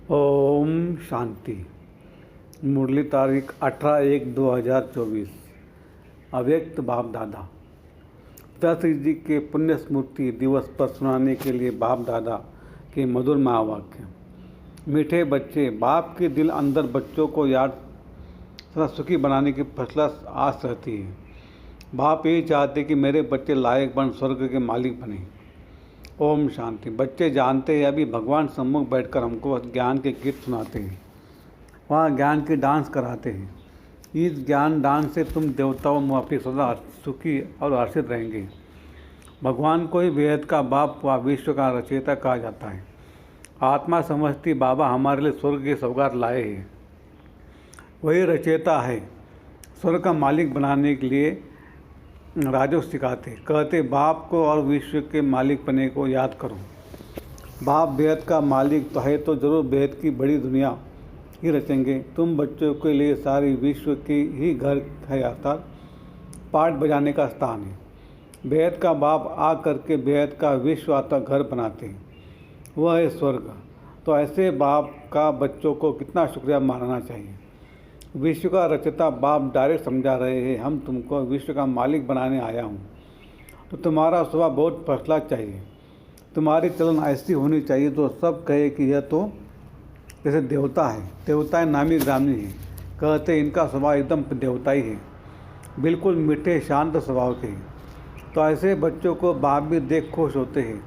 ओम शांति। मुरली तारीख 18/1/2024। अव्यक्त बाप दादा पिताश्री जी के पुण्य स्मृति दिवस पर सुनाने के लिए बाप दादा के मधुर महावाक्य। मीठे बच्चे, बाप के दिल अंदर बच्चों को याद सदा सुखी बनाने की फसला आस रहती है। बाप यही चाहते कि मेरे बच्चे लायक बन स्वर्ग के मालिक बने। ओम शांति। बच्चे जानते हैं अभी भगवान सम्मुख बैठकर हमको ज्ञान के गीत सुनाते हैं, वहाँ ज्ञान के डांस कराते हैं। इस ज्ञान डांस से तुम देवताओं में अपनी सदा सुखी और हर्षित रहेंगे। भगवान को ही वेद का बाप व विश्व का रचयिता कहा जाता है। आत्मा समझती बाबा हमारे लिए स्वर्ग की सौगात लाए हैं। वही रचयिता है। स्वर्ग का मालिक बनाने के लिए राजो सिखाते, कहते बाप को और विश्व के मालिक बने को याद करो। बाप बेहद का मालिक तो है, तो ज़रूर बेहद की बड़ी दुनिया ही रचेंगे। तुम बच्चों के लिए सारी विश्व की ही घर है, अर्थात पाठ बजाने का स्थान है। बेहद का बाप आ करके बेहद का विश्व आता घर बनाते हैं, वह है स्वर्ग। तो ऐसे बाप का बच्चों को कितना शुक्रिया मानना चाहिए। विश्व का रचयिता बाप डायरेक्ट समझा रहे हैं, हम तुमको विश्व का मालिक बनाने आया हूँ, तो तुम्हारा स्वभाव बहुत फैसला चाहिए। तुम्हारी चलन ऐसी होनी चाहिए तो सब कहे कि यह तो जैसे देवता है। देवताएं नामी ग्रामी है, कहते इनका स्वभाव एकदम देवताई है, बिल्कुल मीठे शांत स्वभाव के हैं। तो ऐसे बच्चों को बाप भी देख खुश होते हैं।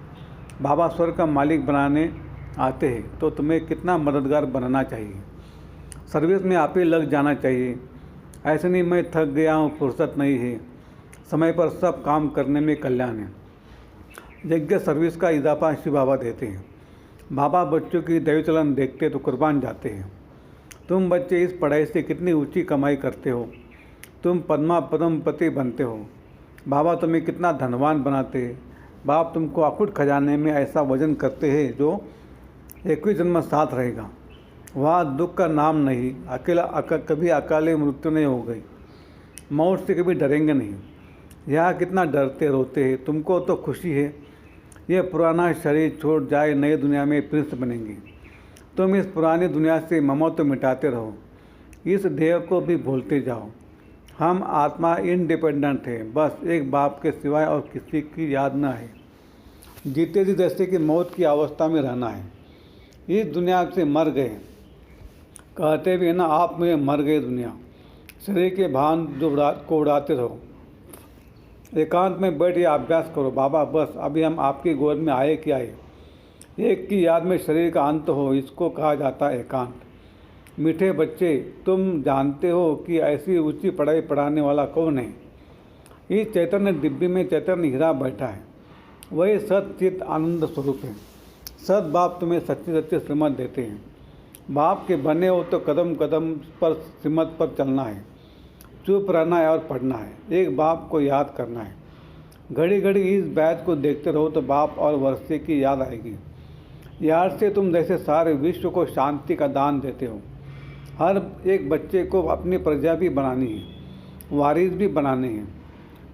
बाबा स्वर्ग का मालिक बनाने आते हैं, तो तुम्हें कितना मददगार बनना चाहिए। सर्विस में आप ही लग जाना चाहिए। ऐसे नहीं मैं थक गया हूँ, फुर्सत नहीं है। समय पर सब काम करने में कल्याण है। यज्ञ सर्विस का इजाफा शिव बाबा देते हैं। बाबा बच्चों की दैव चलन देखते तो कुर्बान जाते हैं। तुम बच्चे इस पढ़ाई से कितनी ऊंची कमाई करते हो, तुम पद्मपति बनते हो। बाबा तुम्हें कितना धनवान बनाते हैं। बाप तुमको अखुट खजाने में ऐसा वजन करते हैं जो 21 जन्म साथ रहेगा। वहाँ दुख का नाम नहीं, कभी अकाले मृत्यु नहीं हो गई। मौत से कभी डरेंगे नहीं। यहाँ कितना डरते रोते हैं, तुमको तो खुशी है। यह पुराना शरीर छोड़ जाए, नई दुनिया में प्रिंस बनेंगे। तुम इस पुरानी दुनिया से ममत्व मिटाते रहो, इस देह को भी भूलते जाओ। हम आत्मा इंडिपेंडेंट है, बस एक बाप के सिवाय और किसी की याद न है। जीते जी जैसे कि मौत की अवस्था में रहना है। इस दुनिया से मर गए, कहते भी है ना, आप में मर गए दुनिया। शरीर के भान को उड़ाते रहो। एकांत में बैठ ये अभ्यास करो, बाबा बस अभी हम आपकी गोद में आए कि आए। एक की याद में शरीर का अंत हो, इसको कहा जाता है एकांत। मीठे बच्चे, तुम जानते हो कि ऐसी ऊंची पढ़ाई पढ़ाने वाला कौन है। इस चैतन्य डिब्बी में चैतन्य हीरा बैठा है, वही सच्चित आनंद स्वरूप है। सद बाप तुम्हें सच्ची सच्ची श्रीमत देते हैं। बाप के बने हो तो कदम कदम पर श्रीमत पर चलना है, चुप रहना है और पढ़ना है। एक बाप को याद करना है। घड़ी घड़ी इस बैच को देखते रहो तो बाप और वर्षे की याद आएगी। याद से तुम जैसे सारे विश्व को शांति का दान देते हो। हर एक बच्चे को अपनी प्रजा भी बनानी है, वारिस भी बनाने हैं।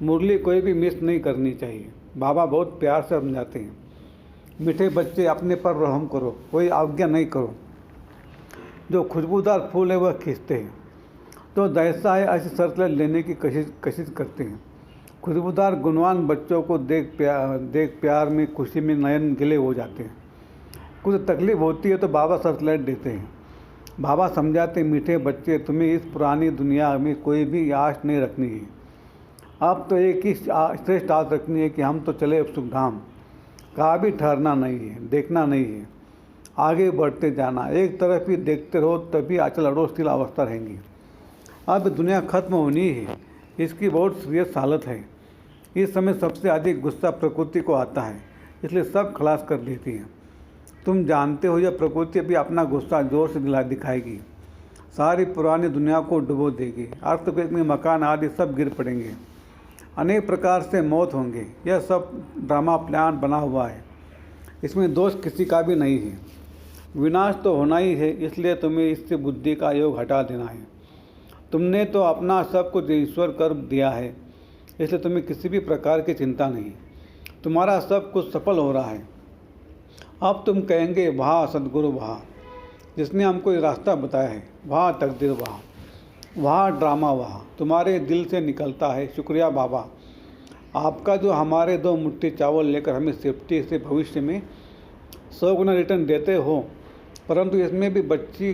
मुरली कोई भी मिस नहीं करनी चाहिए। बाबा बहुत प्यार से समझाते हैं, मीठे बच्चे अपने पर रहम करो, कोई आज्ञा नहीं करो। जो खुशबूदार फूल है वह खींचते हैं, तो जैसा है ऐसी शर्त लेने की कशिश करते हैं। खुशबूदार गुणवान बच्चों को देख प्यार में खुशी में नयन गिले हो जाते हैं। कुछ तकलीफ होती है तो बाबा शर्त देते हैं। बाबा समझाते, मीठे बच्चे तुम्हें इस पुरानी दुनिया में कोई भी आश नहीं रखनी है। अब तो एक ही श्रेष्ठ आश रखनी है कि हम तो चले सुखधाम। कहाँ भी ठहरना नहीं है, देखना नहीं है, आगे बढ़ते जाना। एक तरफ ही देखते रहो, तभी अचल अड़ोस्थिल अवस्था रहेंगी। अब दुनिया खत्म होनी है, इसकी बहुत सीरियस हालत है। इस समय सबसे अधिक गुस्सा प्रकृति को आता है, इसलिए सब खलास कर देती है। तुम जानते हो यह प्रकृति भी अपना गुस्सा जोर से दिखाएगी, सारी पुरानी दुनिया को डुबो देगी। अर्थक्वेक में मकान आदि सब गिर पड़ेंगे, अनेक प्रकार से मौत होंगे। यह सब ड्रामा प्लान बना हुआ है, इसमें दोष किसी का भी नहीं है। विनाश तो होना ही है, इसलिए तुम्हें इससे बुद्धि का योग हटा देना है। तुमने तो अपना सब कुछ ईश्वर कर दिया है, इसलिए तुम्हें किसी भी प्रकार की चिंता नहीं। तुम्हारा सब कुछ सफल हो रहा है। अब तुम कहेंगे वाह सदगुरु वाह, जिसने हमको ये रास्ता बताया है। वहाँ तकदीर, वहाँ ड्रामा, वहाँ तुम्हारे दिल से निकलता है। शुक्रिया बाबा आपका, जो हमारे 2 मुट्ठी चावल लेकर हमें सेफ्टी से भविष्य में 100 गुना रिटर्न देते हो। परंतु इसमें भी बच्चों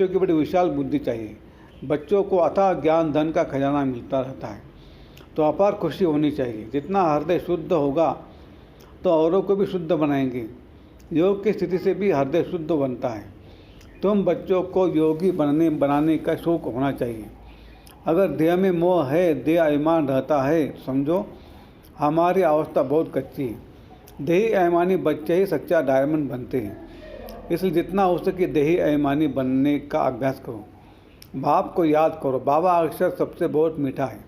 की बड़ी विशाल बुद्धि चाहिए। बच्चों को अथाह ज्ञान धन का खजाना मिलता रहता है, तो अपार खुशी होनी चाहिए। जितना हृदय शुद्ध होगा तो औरों को भी शुद्ध बनाएंगे। योग की स्थिति से भी हृदय शुद्ध बनता है। तुम बच्चों को योगी बनाने का शौक होना चाहिए। अगर देह में मोह है, देह अभिमान रहता है, समझो हमारी अवस्था बहुत कच्ची है। देही अभिमानी बच्चे ही सच्चा डायमंड बनते हैं। इसलिए जितना हो सके देही अभिमानी बनने का अभ्यास करो। बाप को याद करो। बाबा अक्षर सबसे बहुत मीठा है।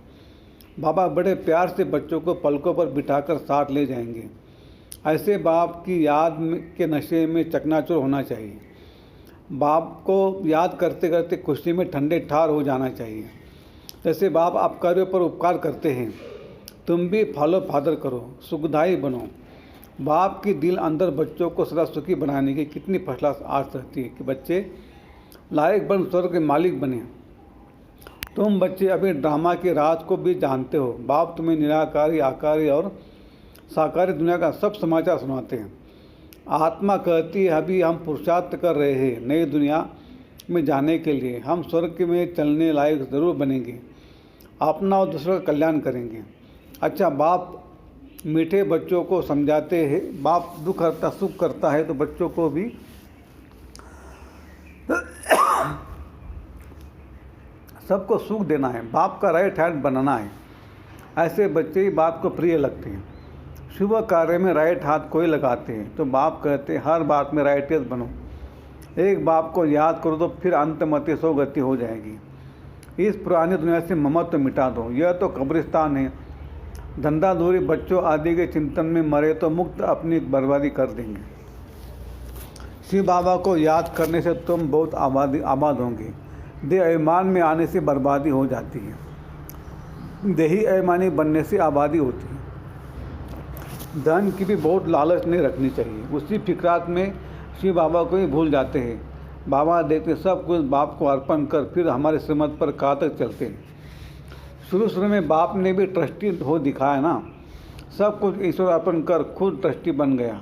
बाबा बड़े प्यार से बच्चों को पलकों पर बिठाकर साथ ले जाएंगे। ऐसे बाप की याद के नशे में चकनाचूर होना चाहिए। बाप को याद करते करते खुशी में ठंडे ठार हो जाना चाहिए। जैसे बाप आपकारियों पर उपकार करते हैं, तुम भी फॉलो फादर करो, सुखदायी बनो। बाप की दिल अंदर बच्चों को सदा सुखी बनाने की कितनी फर्स्ट आस रहती है कि बच्चे लायक बन स्वर्ग के मालिक बने। तुम बच्चे अभी ड्रामा के राज को भी जानते हो। बाप तुम्हें निराकारी, आकारी और साकारी दुनिया का सब समाचार सुनाते हैं। आत्मा कहती है अभी हम पुरुषार्थ कर रहे हैं नई दुनिया में जाने के लिए। हम स्वर्ग में चलने लायक ज़रूर बनेंगे, अपना और दूसरों का कल्याण करेंगे। अच्छा, बाप मीठे बच्चों को समझाते हैं। बाप दुख करता सुख करता है तो बच्चों को भी सबको सुख देना है। बाप का राइट हैंड बनाना है। ऐसे बच्चे ही बाप को प्रिय लगते हैं। शुभ कार्य में राइट हाथ कोई लगाते हैं तो बाप कहते हैं हर बात में राइटियस बनो। एक बाप को याद करो तो फिर अंतमति सो गति हो जाएगी। इस पुरानी दुनिया से ममत्व मिटा दो। यह तो कब्रिस्तान है। धंधा दूरी बच्चों आदि के चिंतन में मरे तो मुक्त अपनी बर्बादी कर देंगे। शिव बाबा को याद करने से तुम बहुत आबाद होंगे। देह अभिमान में आने से बर्बादी हो जाती है। देही अभिमानी बनने से आबादी होती है। धन की भी बहुत लालच नहीं रखनी चाहिए। उसी फिक्रात में शिव बाबा को ही भूल जाते हैं। बाबा देखते सब कुछ बाप को अर्पण कर फिर हमारे श्रीमत पर कहाँ तक चलते हैं। शुरू में बाप ने भी ट्रस्टी हो दिखाया ना। सब कुछ ईश्वर अर्पण कर खुद ट्रस्टी बन गया।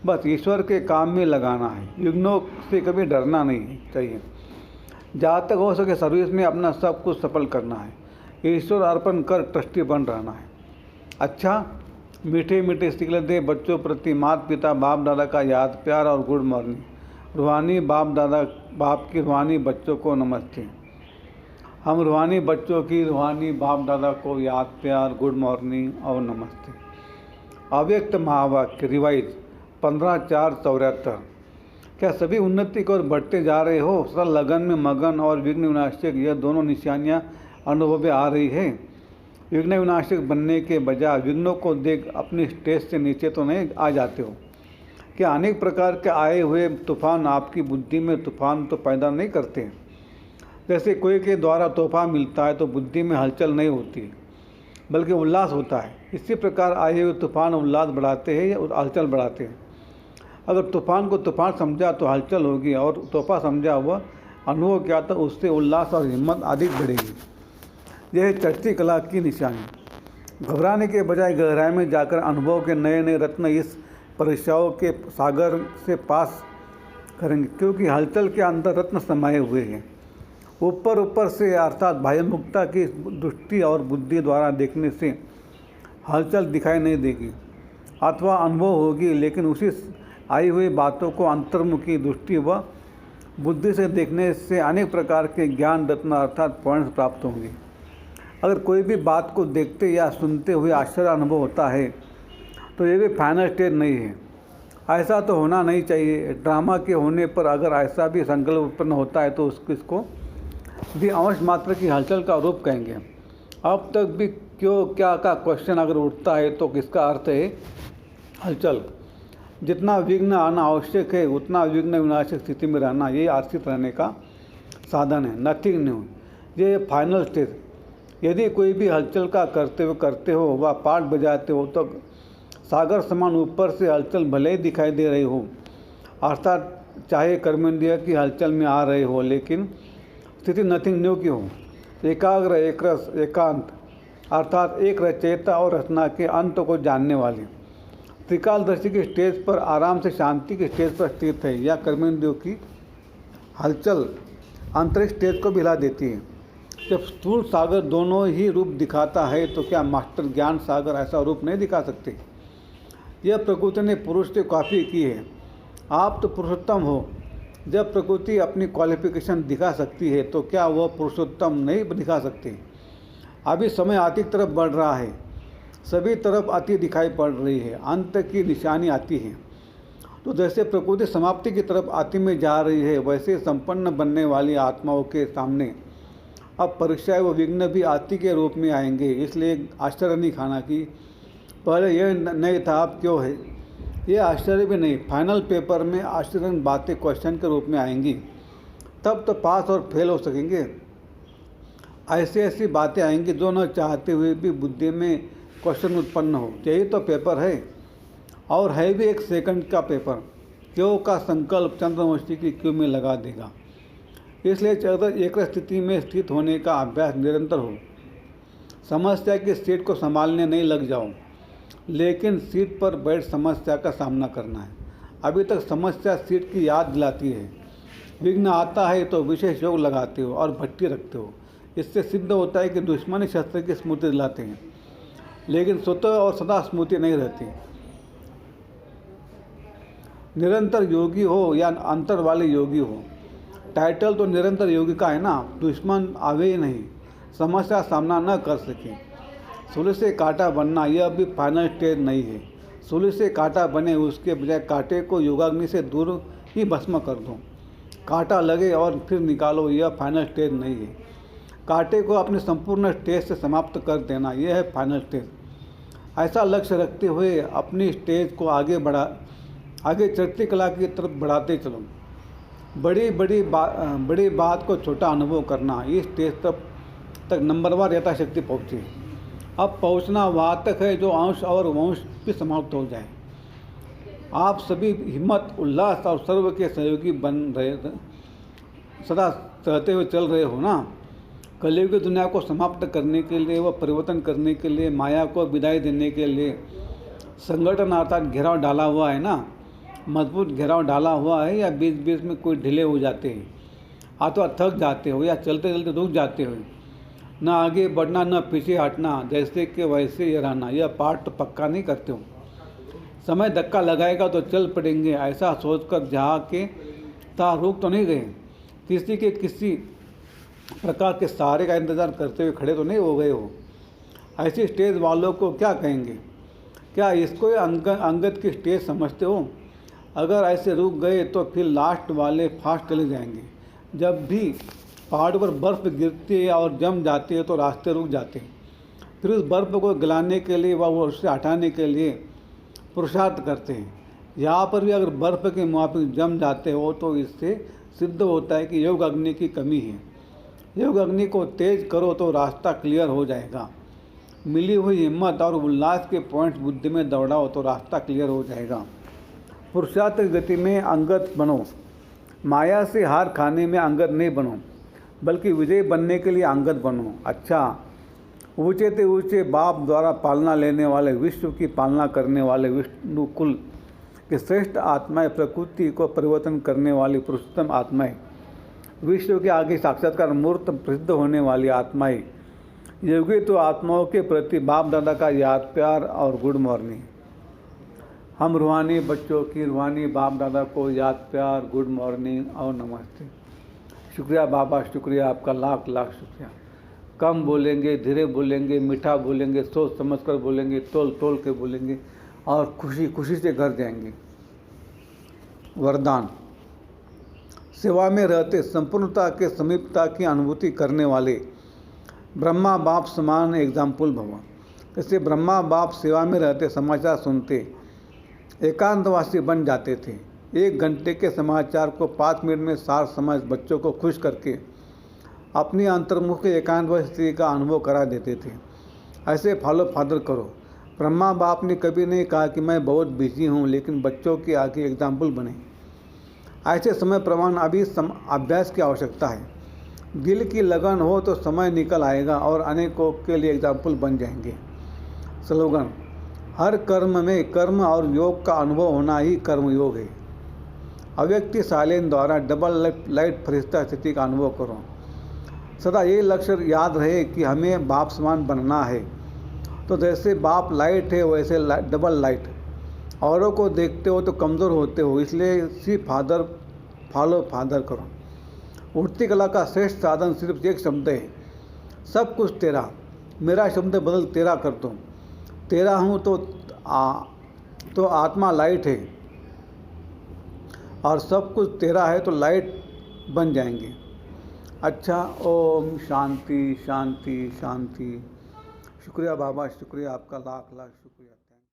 बस ईश्वर के काम में लगाना है। युग्नों से कभी डरना नहीं चाहिए। जहाँ तक हो सके सर्विस में अपना सब कुछ सफल करना है। ईश्वर अर्पण कर ट्रस्टी बन रहना है। अच्छा, मीठे मीठे सिकले दे बच्चों प्रति माता पिता बाप दादा का याद प्यार और गुड मॉर्निंग। रूहानी बाप की रूहानी बच्चों को नमस्ते। हम रूहानी बच्चों की रूहानी बाप दादा को याद प्यार गुड मॉर्निंग और नमस्ते। अव्यक्त महावाक्य रिवाइज 15/4/74। क्या सभी उन्नति की ओर बढ़ते जा रहे हो? सदा लगन में मगन और विघ्न विनाशक यह दोनों निशानियाँ अनुभव में आ रही है। विघ्न विनाशक बनने के बजाय विघ्नों को देख अपनी स्टेज से नीचे तो नहीं आ जाते हो? क्या अनेक प्रकार के आए हुए तूफान आपकी बुद्धि में तूफान तो पैदा नहीं करते? जैसे कोई के द्वारा तोहफा मिलता है तो बुद्धि में हलचल नहीं होती बल्कि उल्लास होता है। इसी प्रकार आए हुए तूफान उल्लास बढ़ाते हैं या हलचल बढ़ाते हैं। अगर तूफान को तूफान समझा तो हलचल होगी और तोहफा समझा हुआ अनुभव किया तो उससे उल्लास और हिम्मत अधिक बढ़ेगी। यह चढ़ती कला की निशानी। घबराने के बजाय गहराई में जाकर अनुभव के नए नए रत्न इस परीक्षाओं के सागर से पास करेंगे, क्योंकि हलचल के अंदर रत्न समाये हुए हैं। ऊपर से अर्थात बाह्यमुखता की दृष्टि और बुद्धि द्वारा देखने से हलचल दिखाई नहीं देगी अथवा अनुभव होगी, लेकिन उसी आई हुई बातों को अंतर्मुखी दृष्टि व बुद्धि से देखने से अनेक प्रकार के ज्ञान रत्न अर्थात पॉइंट्स प्राप्त होंगे। अगर कोई भी बात को देखते या सुनते हुए आश्चर्य अनुभव होता है तो ये भी फाइनल स्टेज नहीं है। ऐसा तो होना नहीं चाहिए। ड्रामा के होने पर अगर ऐसा भी संकल्प उत्पन्न होता है तो इसको भी अंश मात्र की हलचल का रूप कहेंगे। अब तक भी क्यों क्या का क्वेश्चन अगर उठता है तो किसका अर्थ है हलचल। जितना विघ्न आना आवश्यक है उतना विघ्न विनाशक स्थिति में रहना ये आश्रित रहने का साधन है, नथिंग न्यू। ये फाइनल स्टेज। यदि कोई भी हलचल का करते हो व पाठ बजाते हो तो सागर समान ऊपर से हलचल भले ही दिखाई दे रही हो, अर्थात चाहे कर्मेंद्रिय की हलचल में आ रहे हो, लेकिन स्थिति नथिंग न्यू की हो। एकाग्र, एकरस, एकांत अर्थात एक रचयिता और रचना के अंत को जानने वाले त्रिकालदर्शी के स्टेज पर आराम से शांति के स्टेज पर स्थित है। या कर्मेंद्रियों की हलचल अंतरिक्ष स्टेज को भी हिला देती है। जब स्थूल सागर दोनों ही रूप दिखाता है तो क्या मास्टर ज्ञान सागर ऐसा रूप नहीं दिखा सकते? यह प्रकृति ने पुरुष से कॉपी की है। आप तो पुरुषोत्तम हो। जब प्रकृति अपनी क्वालिफिकेशन दिखा सकती है तो क्या वह पुरुषोत्तम नहीं दिखा सकती? अभी समय अति की तरफ बढ़ रहा है, सभी तरफ अति दिखाई पड़ रही है, अंत की निशानी आती है। तो जैसे प्रकृति समाप्ति की तरफ अति में जा रही है, वैसे संपन्न बनने वाली आत्माओं के सामने अब परीक्षाएं व विघ्न भी आति के रूप में आएंगे। इसलिए आश्चर्य नहीं खाना कि पहले यह नहीं था, अब क्यों है। ये आश्चर्य भी नहीं, फाइनल पेपर में आश्चर्य बातें क्वेश्चन के रूप में आएंगी, तब तो पास और फेल हो सकेंगे। ऐसी ऐसी बातें आएंगी जो न चाहते हुए भी बुद्धि में क्वेश्चन उत्पन्न हो। यही तो पेपर है, और है भी 1 सेकंड का पेपर। क्यों का संकल्प चंद्रवंशी की क्यों में लगा देगा। इसलिए एक स्थिति में स्थित होने का अभ्यास निरंतर हो। समस्या की सीट को संभालने नहीं लग जाओ, लेकिन सीट पर बैठ समस्या का सामना करना है। अभी तक समस्या सीट की याद दिलाती है। विघ्न आता है तो विशेष योग लगाते हो और भट्टी रखते हो। इससे सिद्ध होता है कि दुश्मनी शस्त्र की स्मृति दिलाते हैं, लेकिन स्वतः और सदा स्मृति नहीं रहती। निरंतर योगी हो या अंतर वाले योगी हो, टाइटल तो निरंतर योगी का है ना। दुश्मन आवे ही नहीं, समस्या सामना न कर सके। सूली से कांटा बनना यह अभी फाइनल स्टेज नहीं है। सूली से कांटा बने उसके बजाय कांटे को योगाग्नि से दूर ही भस्म कर दो। कांटा लगे और फिर निकालो, यह फाइनल स्टेज नहीं है। कांटे को अपने संपूर्ण स्टेज से समाप्त कर देना, यह है फाइनल स्टेज। ऐसा लक्ष्य रखते हुए अपनी स्टेज को आगे चढ़ती कला की तरफ बढ़ाते चलो। बड़ी बात को छोटा अनुभव करना, इस स्टेज तक नंबरवार यथाशक्ति पहुँचे। अब पहुँचना वहाँ तक है जो अंश और वंश भी समाप्त हो जाए। आप सभी हिम्मत, उल्लास और सर्व के सहयोगी बन रहे, सदा रहते हुए चल रहे हो ना। कलयुग की दुनिया को समाप्त करने के लिए व परिवर्तन करने के लिए, माया को विदाई देने के लिए संगठन अर्थात घेराव डाला हुआ है ना। मजबूत घेराव डाला हुआ है, या बीच बीच में कोई ढीले हो जाते हैं, अथवा थक जाते हो, या चलते चलते रुक जाते हो। न आगे बढ़ना न पीछे हटना, जैसे कि वैसे ही रहना, यह पार्ट तो पक्का नहीं करते हो। समय धक्का लगाएगा तो चल पड़ेंगे, ऐसा सोचकर जहाँ के ता रुक तो नहीं गए। किसी के किसी प्रकार के सहारे का इंतज़ार करते हुए खड़े तो नहीं हो गए हो। ऐसी स्टेज वालों को क्या कहेंगे? क्या इसको अंगत की स्टेज समझते हो? अगर ऐसे रुक गए तो फिर लास्ट वाले फास्ट चले जाएंगे। जब भी पहाड़ पर बर्फ़ गिरती है और जम जाती है तो रास्ते रुक जाते हैं। फिर उस बर्फ़ को गलाने के लिए व उससे हटाने के लिए पुरुषार्थ करते हैं। यहाँ पर भी अगर बर्फ़ के मुआफिक जम जाते हो तो इससे सिद्ध होता है कि योग अग्नि की कमी है। योग अग्नि को तेज करो तो रास्ता क्लियर हो जाएगा। मिली हुई हिम्मत और उल्लास के पॉइंट्स बुद्धि में दौड़ाओ तो रास्ता क्लियर हो जाएगा। पुरुषार्थ की गति में अंगत बनो। माया से हार खाने में अंगत नहीं बनो, बल्कि विजयी बनने के लिए अंगत बनो। अच्छा, ऊँचे से ऊँचे बाप द्वारा पालना लेने वाले, विश्व की पालना करने वाले विष्णु कुल के श्रेष्ठ आत्माएं, प्रकृति को परिवर्तन करने वाली पुरुषोत्तम आत्माएं, विश्व के आगे साक्षात्कार मूर्त प्रसिद्ध होने वाली आत्माएं, योगी तो आत्माओं के प्रति बाप दादा का याद, प्यार और गुड मॉर्निंग। हम रूहानी बच्चों की रूहानी बाप दादा को याद, प्यार, गुड मॉर्निंग और नमस्ते। शुक्रिया बाबा, शुक्रिया आपका, लाख लाख शुक्रिया। कम बोलेंगे, धीरे बोलेंगे, मीठा बोलेंगे, सोच समझ कर बोलेंगे, तोल तोल के बोलेंगे और खुशी खुशी से घर जाएंगे। वरदान। सेवा में रहते संपूर्णता के समीपता की अनुभूति करने वाले ब्रह्मा बाप समान एग्जाम्पल भव। जैसे ब्रह्मा बाप सेवा में रहते समाचार सुनते एकांतवासी बन जाते थे। 1 घंटे के समाचार को 5 मिनट में सार समझ बच्चों को खुश करके अपनी अंतर्मुख एकांतवासी स्थिति का अनुभव करा देते थे। ऐसे फॉलो फादर करो। ब्रह्मा बाप ने कभी नहीं कहा कि मैं बहुत बिजी हूँ, लेकिन बच्चों के आगे एग्जाम्पल बने। ऐसे समय प्रमाण अभी अभ्यास की आवश्यकता है। दिल की लगन हो तो समय निकल आएगा और अनेकों के लिए एग्जाम्पल बन जाएंगे। स्लोगन: हर कर्म में कर्म और योग का अनुभव होना ही कर्मयोग है। अव्यक्ति सालेन द्वारा डबल लाइट फरिश्ता स्थिति का अनुभव करो। सदा ये लक्ष्य याद रहे कि हमें बाप समान बनना है। तो जैसे बाप लाइट है वैसे डबल लाइट। औरों को देखते हो तो कमज़ोर होते हो, इसलिए सी फादर फॉलो फादर करो। उठती कला का श्रेष्ठ साधन सिर्फ एक शब्द है, सब कुछ तेरा। मेरा शब्द बदल तेरा कर दो। तेरा हूँ तो आत्मा लाइट है और सब कुछ तेरा है तो लाइट बन जाएंगे। अच्छा, ओम शांति शांति शांति। शुक्रिया बाबा, शुक्रिया आपका, लाख लाख शुक्रिया।